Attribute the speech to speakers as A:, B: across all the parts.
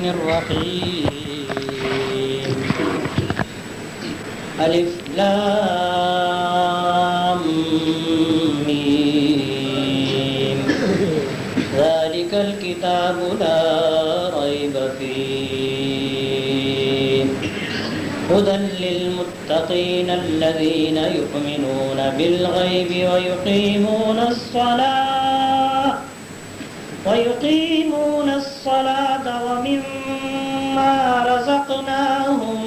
A: الرحيم ألف لام ميم ذلك الكتاب لا ريب فيه هدى للمتقين الذين يؤمنون بالغيب ويقيمون الصلاة ومما رزقناهم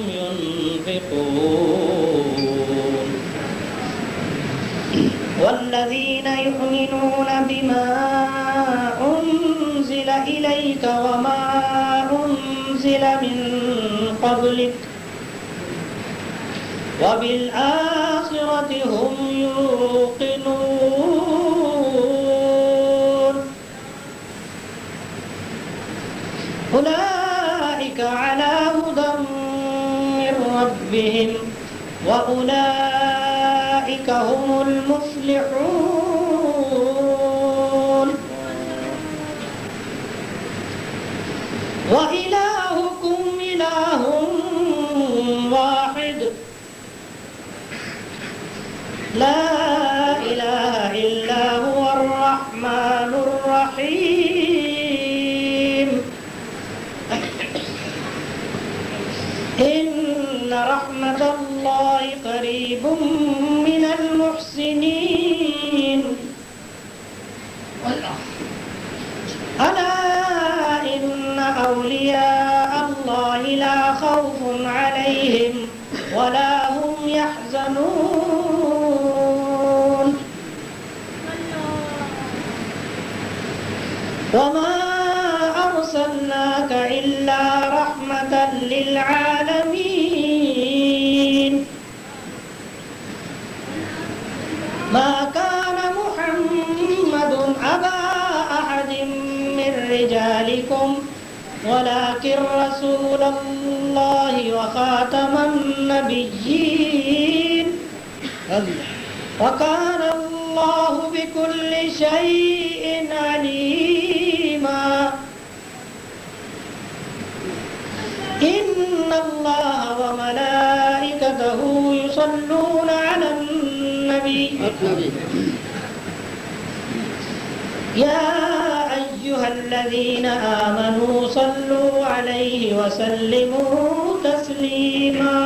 A: ينفقون والذين يؤمنون بما أنزل إليك وما أنزل من قبلك وبالآخرة هم يوقنون أولئك على هدى من ربهم وأولئك هم المفلحون وإلهكم إله واحد لا إله إلا هو الرحمن الرحيم إن رحمة الله قريب من المحسنين ألا إن أولياء الله لا خوف عليهم ولا هم يحزنون وما أرسلناك إلا رحمة للعالمين ما كان محمد أبا أحد من رجالكم ولكن رسول الله وخاتم النبيين وكان الله بكل شيء عليما إن الله وملائكته يصلون على النبي يا أيها الذين آمنوا صلوا عليه وسلموا تسليما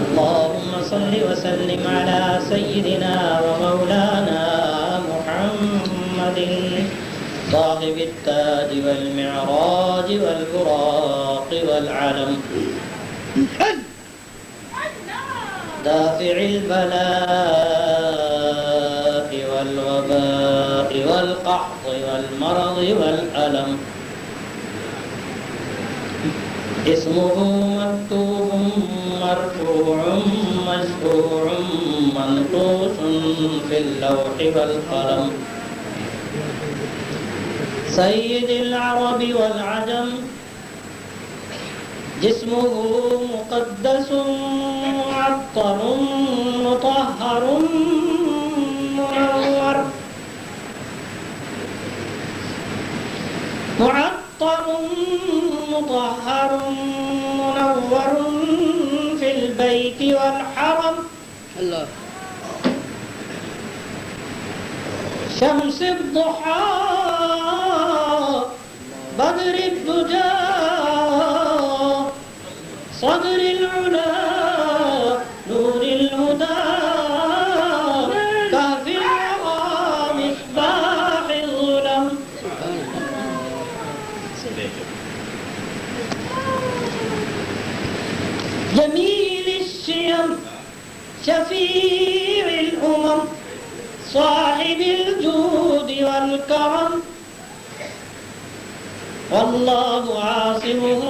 A: اللهم صل وسلم على سيدنا ومولانا محمد صاحب التاج والمعراج والبراق والعلم دافع البلاء والوباء والقحط والمرض والألم اسمه مكتوب مرفوع مشفوع منقوش في اللوح والقلم سيد العرب والعجم جسمه مقدس معطر مطهر منور معطر مطهر منور في البيت والحرم الله شمس الضحى بدر الدجى صدر العلا نور الهدى كهف الورى مصباح الظلم جميل الشيم شفيع الأمم صاحب الجود والكرم والله عاصمه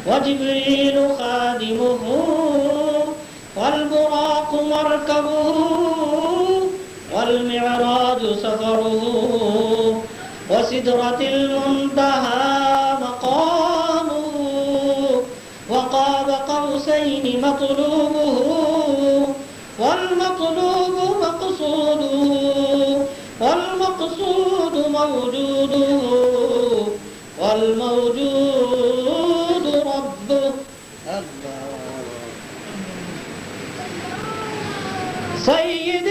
A: وجبريل خادمه والبراق مركبه والمعراج سفره وسدرة المنتهى مقامه وقاب قوسين مطلوبه والمطلوب مقصوده والمقصود موجوده والموجود ربه سيد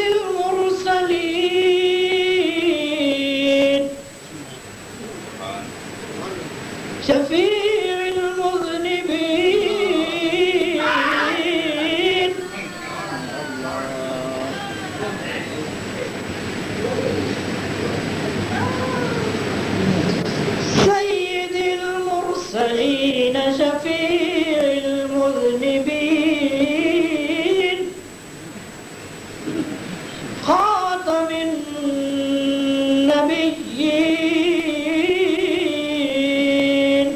A: المرسلين شفيع المذنبين سيد المرسلين شفيع المذنبين خاتم النبيين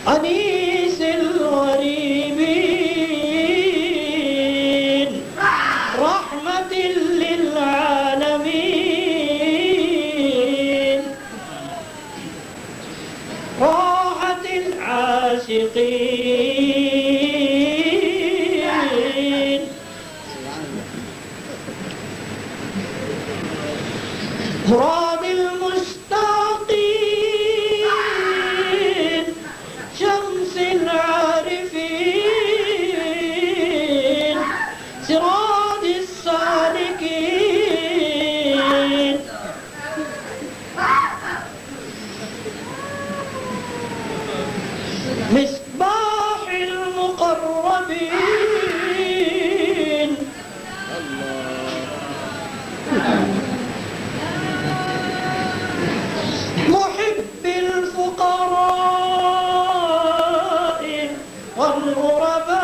A: أنيس الغريبين رحمة للعالمين راحة العاشقين مراد المشتاقين شمس العارفين سراج السالكين مصباح المقربين محب الفقراء والغرباء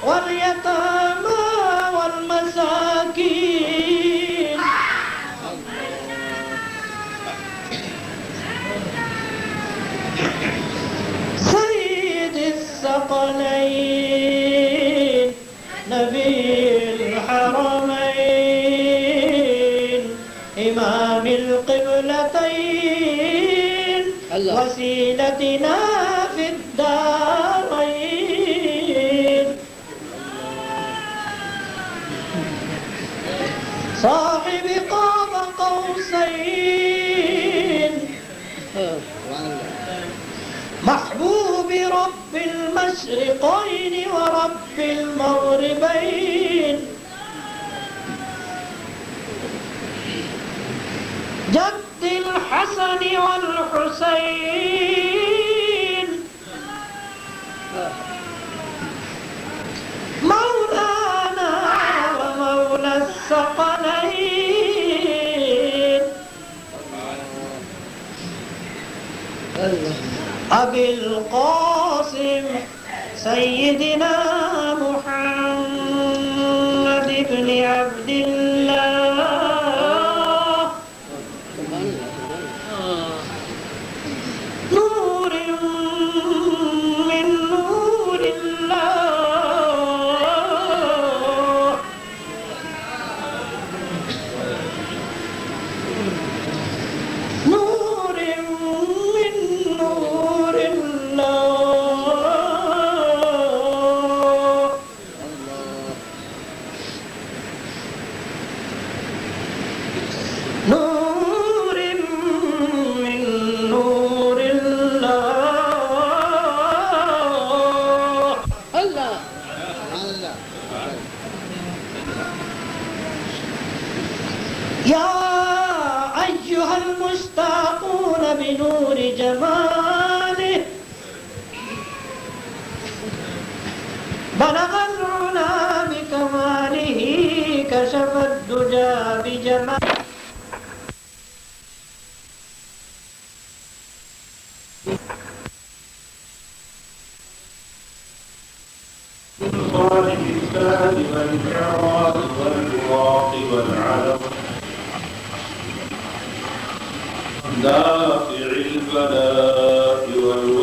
A: واليتامى والمساكين سيد الثقلين نبي الحرمين إمام القبلتين وسيلتنا في الدارين صاحب قاب قوسين محبوب رب المشرقين ورب المغربين جد الحسن والحسين مولانا ومولى الثقلين أبي القاسم سيدنا محمد بن عبد الله نور من نور الله نور من نور الله نور من نور الله
B: الله الله
A: يا أيها المشتاقون بنور جماله بلغ العلا بكماله كشف الدجى بجماله
C: بالإسلام والإعراض والبراق والعلم دافع البلاء والوباء